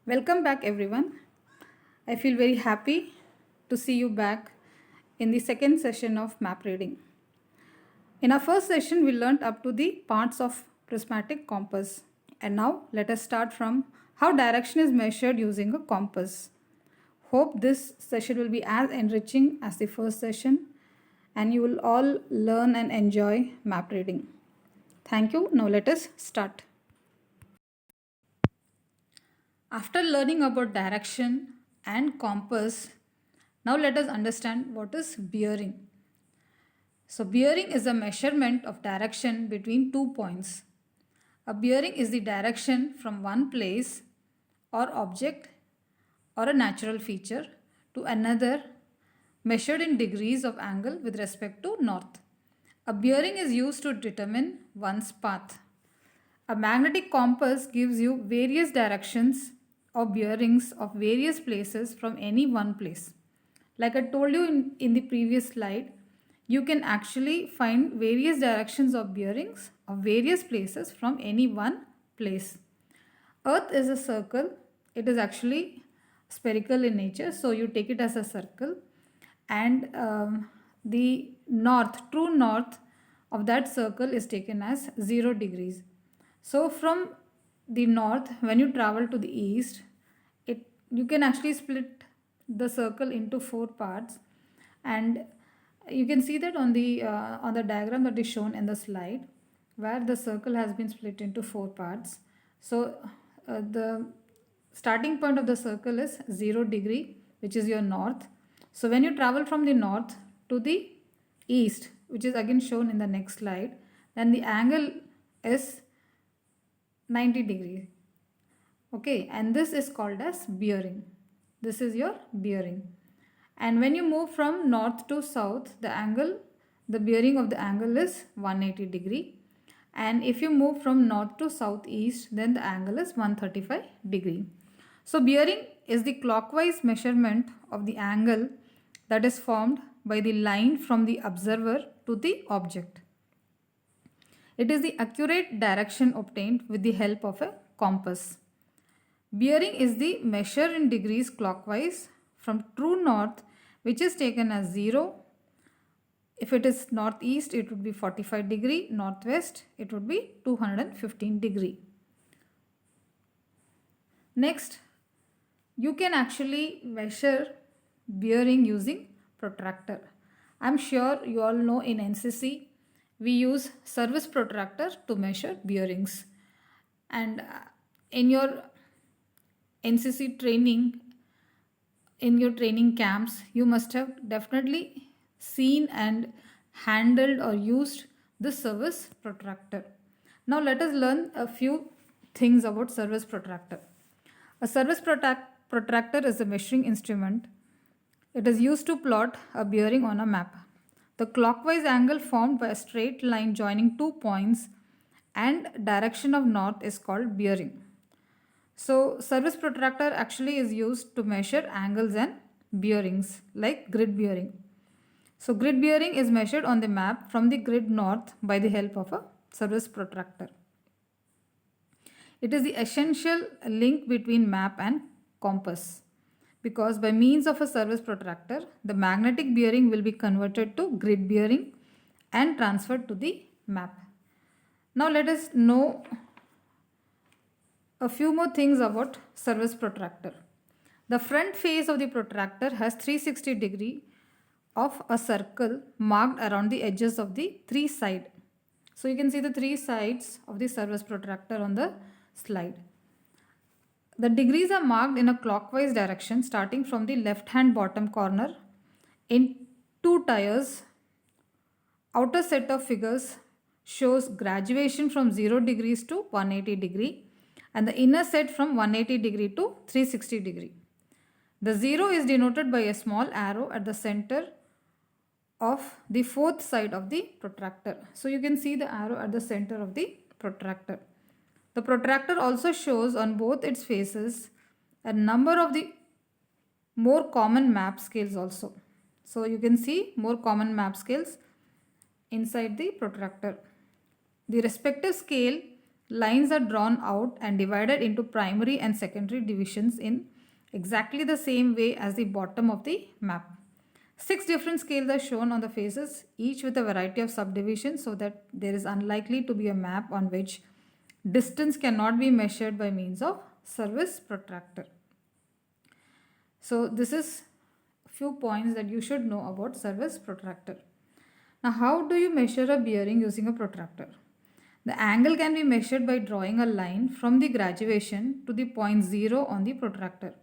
Welcome back, everyone. I feel very happy to see you back in the second session of map reading. In our first session, we learnt up to the parts of prismatic compass. And now let us start from how direction is measured using a compass. Hope this session will be as enriching as the first session and you will all learn and enjoy map reading. Thank you. Now let us start. After learning about direction and compass, now let us understand what is bearing. So bearing is a measurement of direction between 2 points. A bearing is the direction from one place or object or a natural feature to another measured in degrees of angle with respect to north. A bearing is used to determine one's path. A magnetic compass gives you various directions or bearings of various places from any one place. Like I told you in the previous slide, you can actually find various directions of bearings of various places from any one place. Earth is a circle. It is actually spherical in nature, so you take it as a circle. And the true north of that circle is taken as 0 degrees. So from the north, when you travel to the east, you can actually split the circle into 4 parts, and you can see that on the diagram that is shown in the slide, where the circle has been split into 4 parts. So the starting point of the circle is 0 degree, which is your north. So when you travel from the north to the east, which is again shown in the next slide, then the angle is 90 degrees. Okay, and this is called as bearing. This is your bearing. And when you move from north to south, the bearing of the angle is 180 degree. And if you move from north to southeast, then the angle is 135 degree. So bearing is the clockwise measurement of the angle that is formed by the line from the observer to the object. It is the accurate direction obtained with the help of a compass. Bearing is the measure in degrees clockwise from true north, which is taken as 0. If it is northeast, it would be 45 degree. Northwest, it would be 215 degree. Next, you can actually measure bearing using protractor. I'm sure you all know in NCC, we use service protractor to measure bearings. And in your NCC training, in your training camps, you must have definitely seen and handled or used the service protractor. Now let us learn a few things about service protractor. A service protractor is a measuring instrument. It is used to plot a bearing on a map. The clockwise angle formed by a straight line joining 2 points and direction of north is called bearing. So service protractor actually is used to measure angles and bearings like grid bearing. So grid bearing is measured on the map from the grid north by the help of a service protractor. It is the essential link between map and compass, because by means of a service protractor, the magnetic bearing will be converted to grid bearing and transferred to the map. Now let us know a few more things about service protractor. The front face of the protractor has 360 degree of a circle marked around the edges of the 3 sides. So you can see the 3 sides of the service protractor on the slide. The degrees are marked in a clockwise direction starting from the left hand bottom corner in 2 tiers. Outer set of figures shows graduation from 0 degrees to 180 degree and the inner set from 180 degree to 360 degree. The 0 is denoted by a small arrow at the center of the 4th side of the protractor. So you can see the arrow at the center of the protractor. The protractor also shows on both its faces a number of the more common map scales also. So you can see more common map scales inside the protractor. The respective scale lines are drawn out and divided into primary and secondary divisions in exactly the same way as the bottom of the map. 6 different scales are shown on the faces, each with a variety of subdivisions, so that there is unlikely to be a map on which distance cannot be measured by means of service protractor. So this is a few points that you should know about service protractor. Now, how do you measure a bearing using a protractor? The angle can be measured by drawing a line from the graduation to the point 0 on the protractor.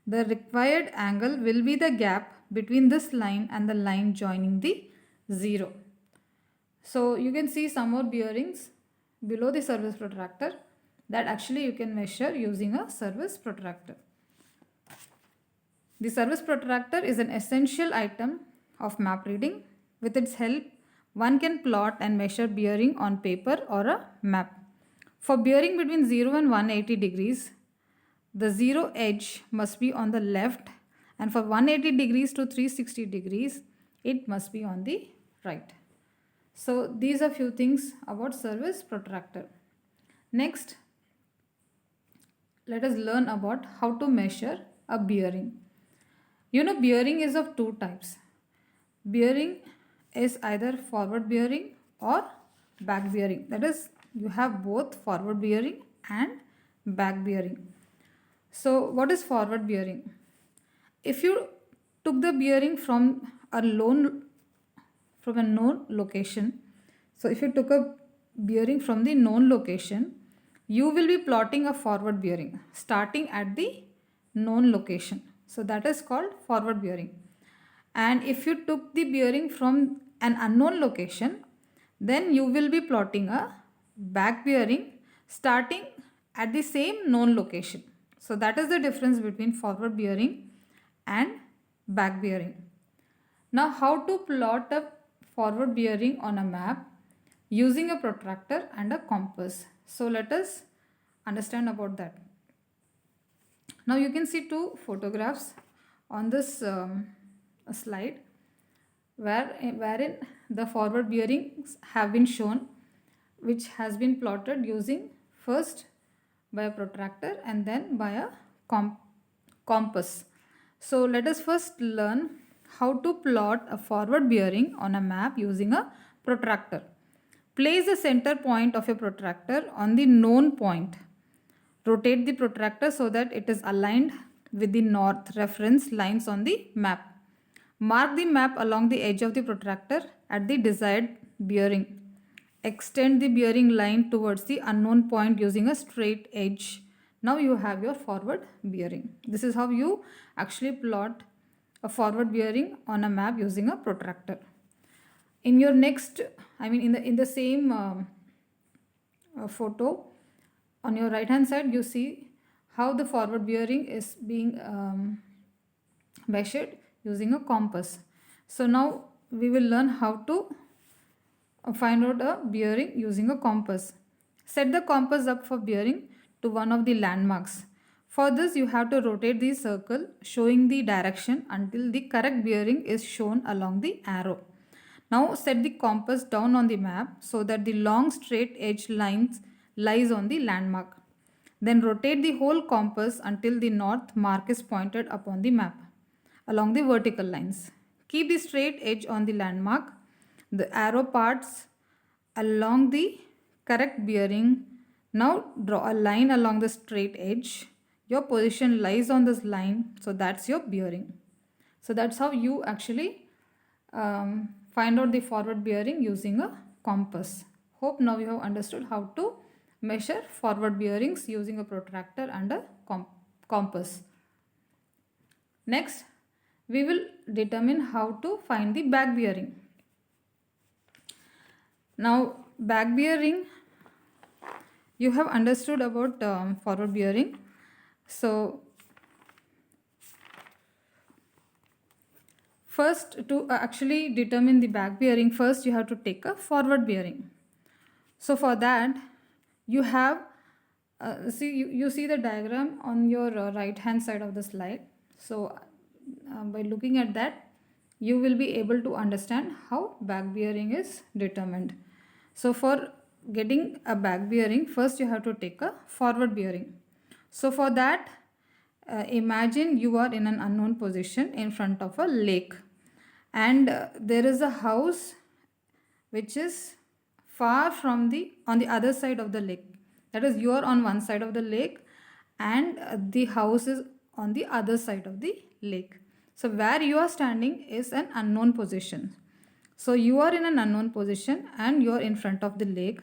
The required angle will be the gap between this line and the line joining the 0. So you can see some more bearings below the service protractor that actually you can measure using a service protractor. The service protractor is an essential item of map reading. With its help, one can plot and measure bearing on paper or a map. For bearing between 0 and 180 degrees, the 0 edge must be on the left, and for 180 degrees to 360 degrees, it must be on the right. So these are few things about service protractor. Next, let us learn about how to measure a bearing. You know, bearing is of two types. Bearing is either forward bearing or back bearing. That is, you have both forward bearing and back bearing. So what is forward bearing? If you took the bearing from a known location, so if you took a bearing from the known location, you will be plotting a forward bearing starting at the known location. So that is called forward bearing. And if you took the bearing from an unknown location, then you will be plotting a back bearing starting at the same known location. So that is the difference between forward bearing and back bearing. Now, how to plot a forward bearing on a map using a protractor and a compass. So let us understand about that. Now you can see two photographs on this slide wherein the forward bearings have been shown, which has been plotted using first by a protractor and then by a compass. So let us first learn how to plot a forward bearing on a map using a protractor. Place the center point of a protractor on the known point. Rotate the protractor so that it is aligned with the north reference lines on the map. Mark the map along the edge of the protractor at the desired bearing. Extend the bearing line towards the unknown point using a straight edge. Now you have your forward bearing. This is how you actually plot a forward bearing on a map using a protractor. In your next, in the same photo, on your right hand side, you see how the forward bearing is being measured using a compass. So now we will learn how to find out a bearing using a compass. Set the compass up for bearing to one of the landmarks. For this, you have to rotate the circle showing the direction until the correct bearing is shown along the arrow. Now set the compass down on the map so that the long straight edge lies on the landmark. Then rotate the whole compass until the north mark is pointed upon the map along the vertical lines. Keep the straight edge on the landmark. The arrow parts along the correct bearing. Now draw a line along the straight edge. Your position lies on this line, so that's your bearing. So that's how you actually find out the forward bearing using a compass. Hope now you have understood how to measure forward bearings using a protractor and a compass. Next, we will determine how to find the back bearing. Now, back bearing, you have understood about forward bearing. So, first, to actually determine the back bearing, first you have to take a forward bearing. So for that, you have, you see the diagram on your right hand side of the slide. So by looking at that, you will be able to understand how back bearing is determined. So for getting a back bearing, first you have to take a forward bearing. So for that, imagine you are in an unknown position in front of a lake, and there is a house which is far from the on the other side of the lake. That is, you are on one side of the lake, and the house is on the other side of the lake. So where you are standing is an unknown position. So you are in an unknown position and you are in front of the lake.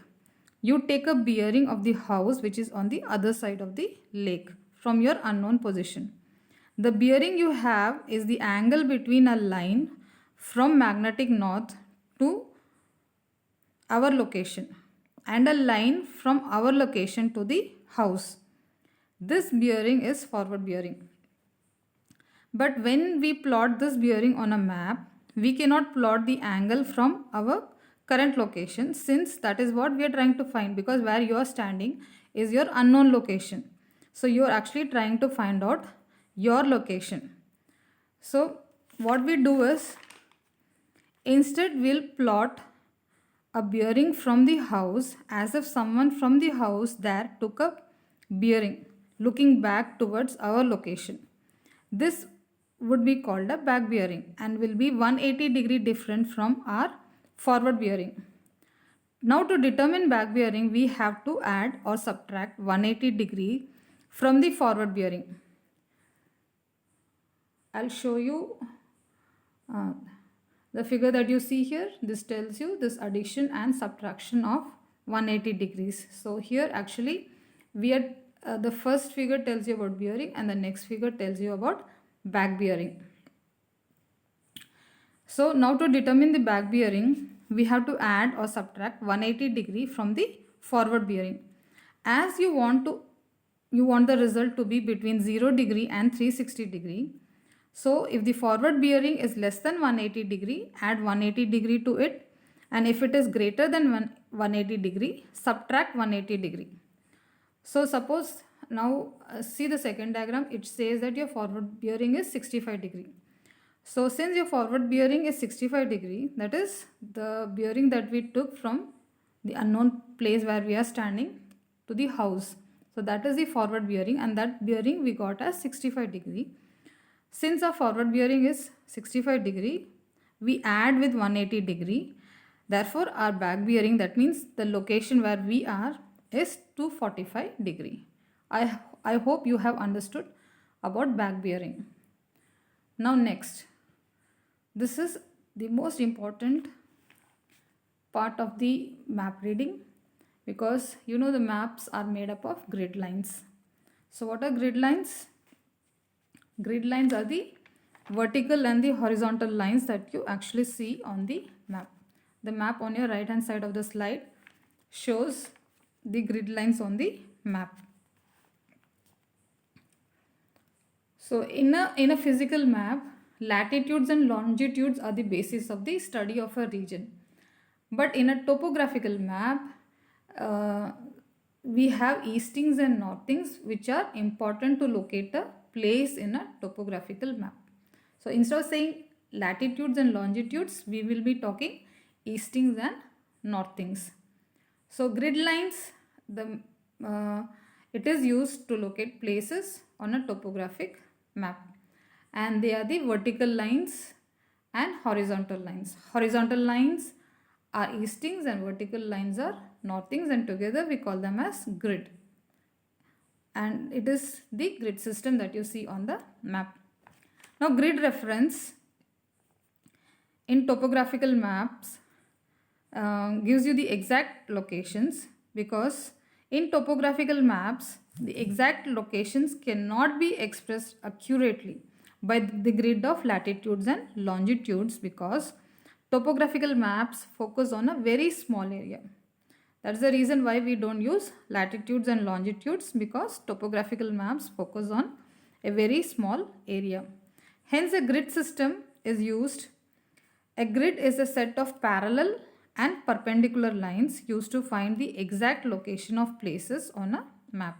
You take a bearing of the house which is on the other side of the lake from your unknown position. The bearing you have is the angle between a line from magnetic north to our location and a line from our location to the house. This bearing is forward bearing. But when we plot this bearing on a map, we cannot plot the angle from our current location, since that is what we are trying to find, because where you are standing is your unknown location. So you are actually trying to find out your location. So what we do is, instead we'll plot a bearing from the house as if someone from the house there took a bearing looking back towards our location. This would be called a back bearing and will be 180-degree different from our forward bearing. Now to determine back bearing, we have to add or subtract 180-degree from the forward bearing. I'll show you the figure that you see here. This tells you this addition and subtraction of 180 degrees. So here actually we are the first figure tells you about bearing and the next figure tells you about back bearing. So now to determine the back bearing, we have to add or subtract 180 degree from the forward bearing. As you want the result to be between 0 degree and 360 degree. So if the forward bearing is less than 180 degree, add 180 degree to it, and if it is greater than 180 degree, subtract 180 degree. So suppose now see the second diagram, it says that your forward bearing is 65 degree. So since your forward bearing is 65 degree, that is the bearing that we took from the unknown place where we are standing to the house. So that is the forward bearing, and that bearing we got as 65 degree. Since our forward bearing is 65 degree, we add with 180 degree. Therefore, our back bearing, that means the location where we are, is 245 degree. I hope you have understood about back bearing. Now next, this is the most important part of the map reading, because you know the maps are made up of grid lines. So what are grid lines? Grid lines are the vertical and the horizontal lines that you actually see on the map. The map on your right hand side of the slide shows the grid lines on the map. So in a physical map, latitudes and longitudes are the basis of the study of a region. But in a topographical map, we have eastings and northings which are important to locate a place in a topographical map. So instead of saying latitudes and longitudes, we will be talking eastings and northings. So grid lines, it is used to locate places on a topographic map, and they are the vertical lines and horizontal lines. Horizontal lines are eastings and vertical lines are northings, and together we call them as grid. And it is the grid system that you see on the map. Now grid reference in topographical maps gives you the exact locations, because in topographical maps the exact locations cannot be expressed accurately by the grid of latitudes and longitudes, because topographical maps focus on a very small area. That's the reason why we don't use latitudes and longitudes, because topographical maps focus on a very small area. Hence a grid system is used. A grid is a set of parallel and perpendicular lines used to find the exact location of places on a map.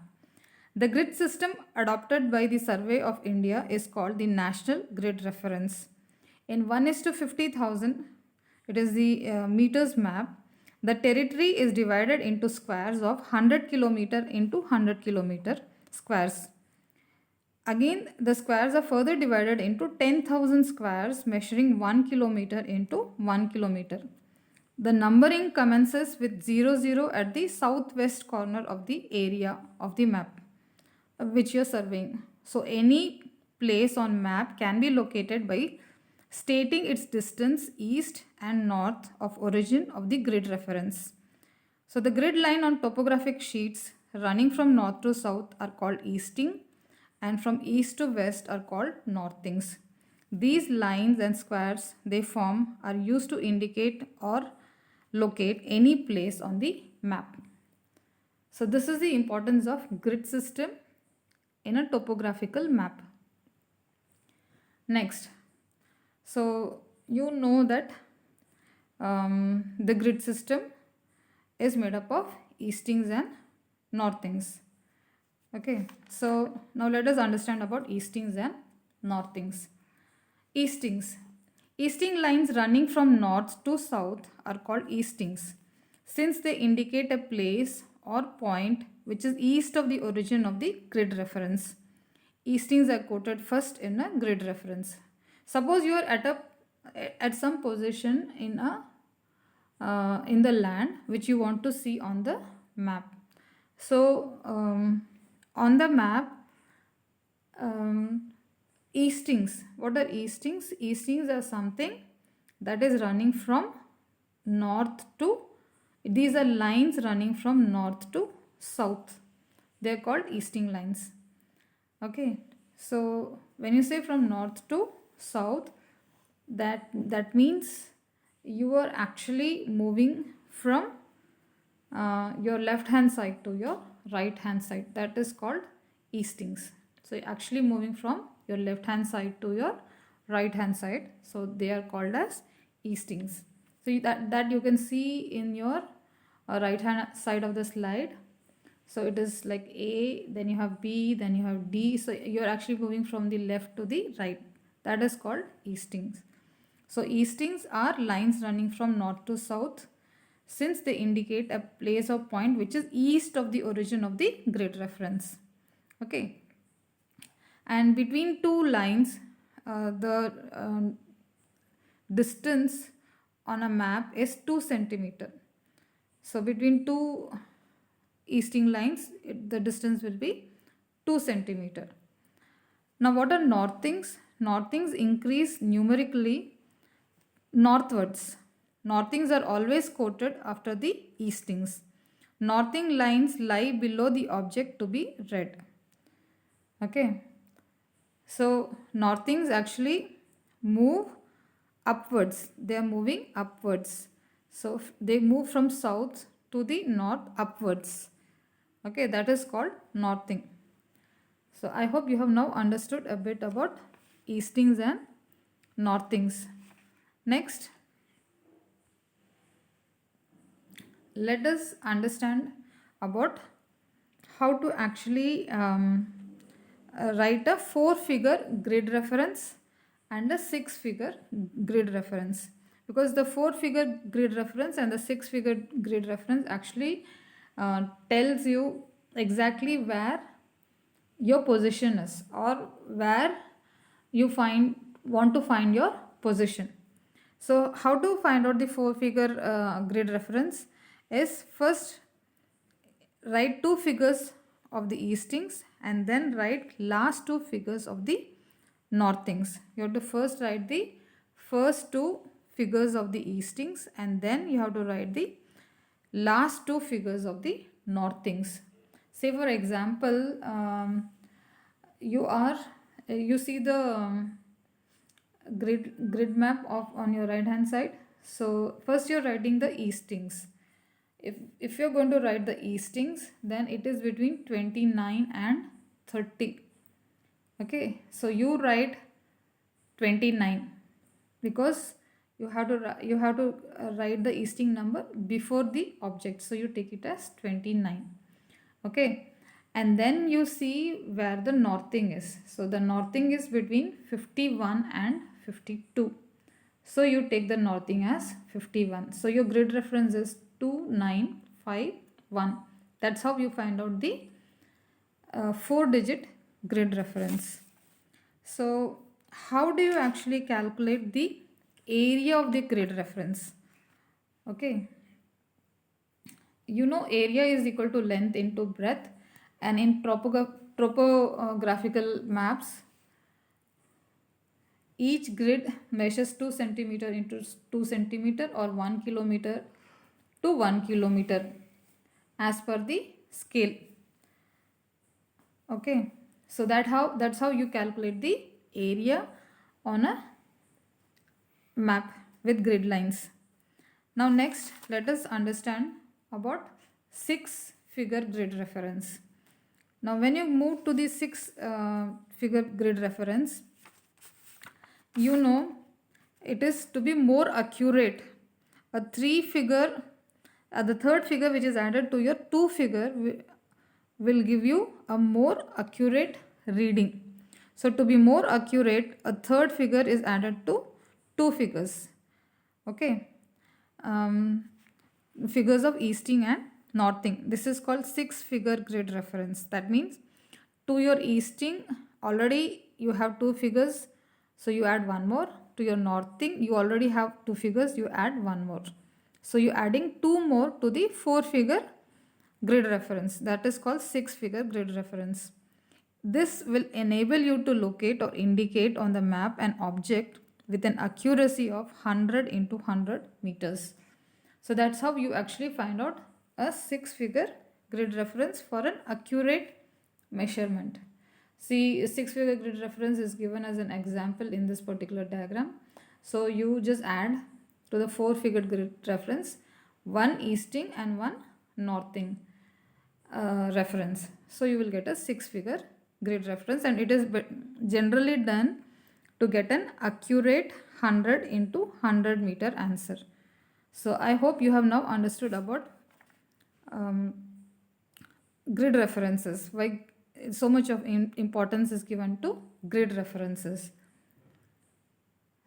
The grid system adopted by the Survey of India is called the National Grid Reference. In 1:50,000, it is the meters map. The territory is divided into squares of 100 kilometer into 100 kilometer squares. Again, the squares are further divided into 10,000 squares measuring 1 kilometer into 1 kilometer. The numbering commences with 00 at the southwest corner of the area of the map which you're surveying. So any place on map can be located by stating its distance east and north of origin of the grid reference. So the grid line on topographic sheets running from north to south are called easting and from east to west are called northings. These lines and squares they form are used to indicate or locate any place on the map. So this is the importance of grid system in a topographical map. Next, so you know that the grid system is made up of eastings and northings. Okay, so now let us understand about eastings and northings. Eastings. Easting lines running from north to south are called eastings since they indicate a place or point which is east of the origin of the grid reference. Eastings are quoted first in a grid reference. Suppose you are at some position in the land which you want to see on the map. So on the map, eastings. What are eastings? Eastings are something that is running from north to. These are lines running from north to south. They are called easting lines. Okay. So when you say from north to south, that means you are actually moving from your left hand side to your right hand side. That is called eastings. So you're actually moving from your left hand side to your right hand side. So they are called as eastings. So that you can see in your right hand side of the slide. So it is like A, then you have B, then you have D. So you're actually moving from the left to the right. That is called eastings. So eastings are lines running from north to south since they indicate a place or point which is east of the origin of the grid reference. Okay. And between two lines, the distance on a map is 2 centimeter. So between two easting lines, the distance will be 2 centimeter. Now what are northings? Northings increase numerically northwards. Northings are always quoted after the eastings. Northing lines lie below the object to be read. Okay. So northings actually move upwards. They are moving upwards. So they move from south to the north upwards. Okay, that is called northing. So I hope you have now understood a bit about eastings and northings. Next, let us understand about how to actually write a 4-figure grid reference and a 6-figure grid reference, because the 4-figure grid reference and the 6-figure grid reference actually tells you exactly where your position is or where you want to find your position. So how to find out the 4-figure grid reference is first write 2 figures of the eastings and then write last 2 figures of the northings. You have to first write the first 2 figures of the eastings and then you have to write the last 2 figures of the northings. Say for example, you see the grid map on your right hand side. So first you're writing the eastings. If you're going to write the eastings, then it is between 29 and 30. Okay, so you write 29 because you have to write the easting number before the object. So you take it as 29. Okay, and then you see where the northing is. So the northing is between 51 and 52. So you take the northing as 51. So your grid reference is 2951. That's how you find out the 4-digit grid reference. So how do you actually calculate the area of the grid reference? Okay, you know area is equal to length into breadth, and in topographical maps, each grid measures 2 centimeter into 2 centimeter or 1 kilometer to 1 kilometer as per the scale. Okay, so that's how you calculate the area on a map with grid lines. Now next, let us understand about 6-figure grid reference. Now when you move to the 6-figure grid reference, you know it is to be more accurate. A 3-figure, the third figure which is added to your 2-figure will give you a more accurate reading. So to be more accurate, a third figure is added to 2 figures. Okay, figures of easting and northing. This is called 6-figure grid reference. That means to your easting already you have 2 figures, so you add one more. To your northing you already have 2 figures, you add one more. So you adding 2 more to the 4-figure grid reference. That is called 6-figure grid reference. This will enable you to locate or indicate on the map an object with an accuracy of 100 into 100 meters. So that's how you actually find out a 6-figure grid reference for an accurate measurement. See, a 6-figure grid reference is given as an example in this particular diagram. So you just add to the 4-figure grid reference one easting and one northing reference. So you will get a 6-figure grid reference, and it is generally done to get an accurate 100 into 100 meter answer. So I hope you have now understood about grid references, why so much of importance is given to grid references.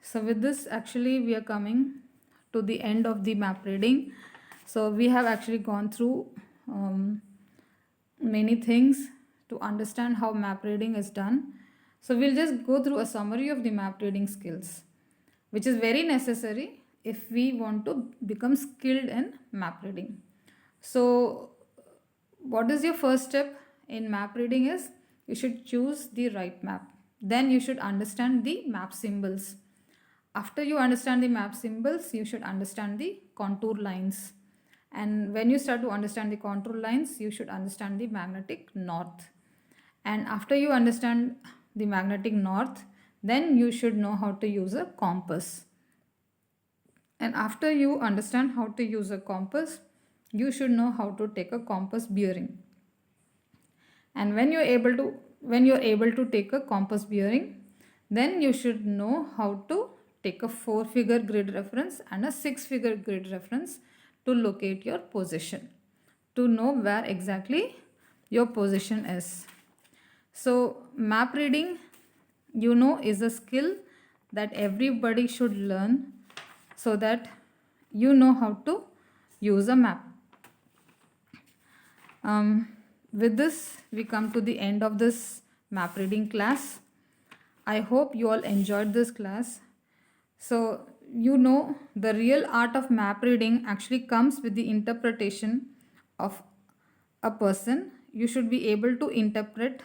So with this, actually we are coming to the end of the map reading. So we have actually gone through many things to understand how map reading is done. So we'll just go through a summary of the map reading skills, which is very necessary if we want to become skilled in map reading. So what is your first step in map reading is you should choose the right map. Then you should understand the map symbols. After you understand the map symbols, you should understand the contour lines. And when you start to understand the contour lines, you should understand the magnetic north. And after you understand the magnetic north, then you should know how to use a compass. And after you understand how to use a compass, you should know how to take a compass bearing. And when you're able to take a compass bearing, then you should know how to take a 4-figure grid reference and a 6-figure grid reference to locate your position, to know where exactly your position is. So map reading, you know, is a skill that everybody should learn so that you know how to use a map. With this, we come to the end of this map reading class. I hope you all enjoyed this class. So, you know, the real art of map reading actually comes with the interpretation of a person. You should be able to interpret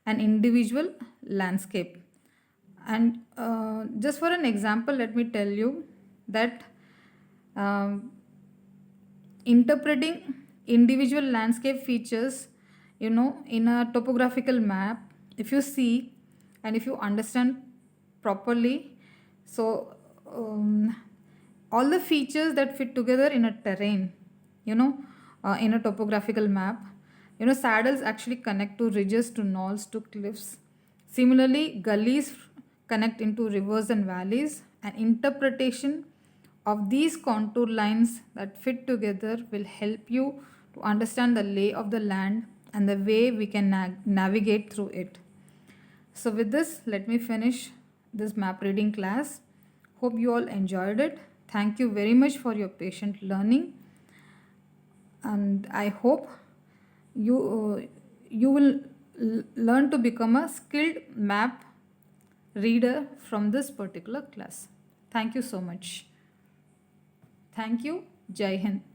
an individual landscape. And just for an example, let me tell you that interpreting individual landscape features, you know, in a topographical map, if you see and if you understand properly, so all the features that fit together in a terrain, you know, in a topographical map, you know, saddles actually connect to ridges, to knolls, to cliffs. Similarly, gullies connect into rivers and valleys. An interpretation of these contour lines that fit together will help you to understand the lay of the land and the way we can navigate through it. So with this, let me finish this map reading class. Hope you all enjoyed it. Thank you very much for your patient learning. and I hope you you will learn to become a skilled map reader from this particular class. Thank you so much. Thank you. Jai Hind.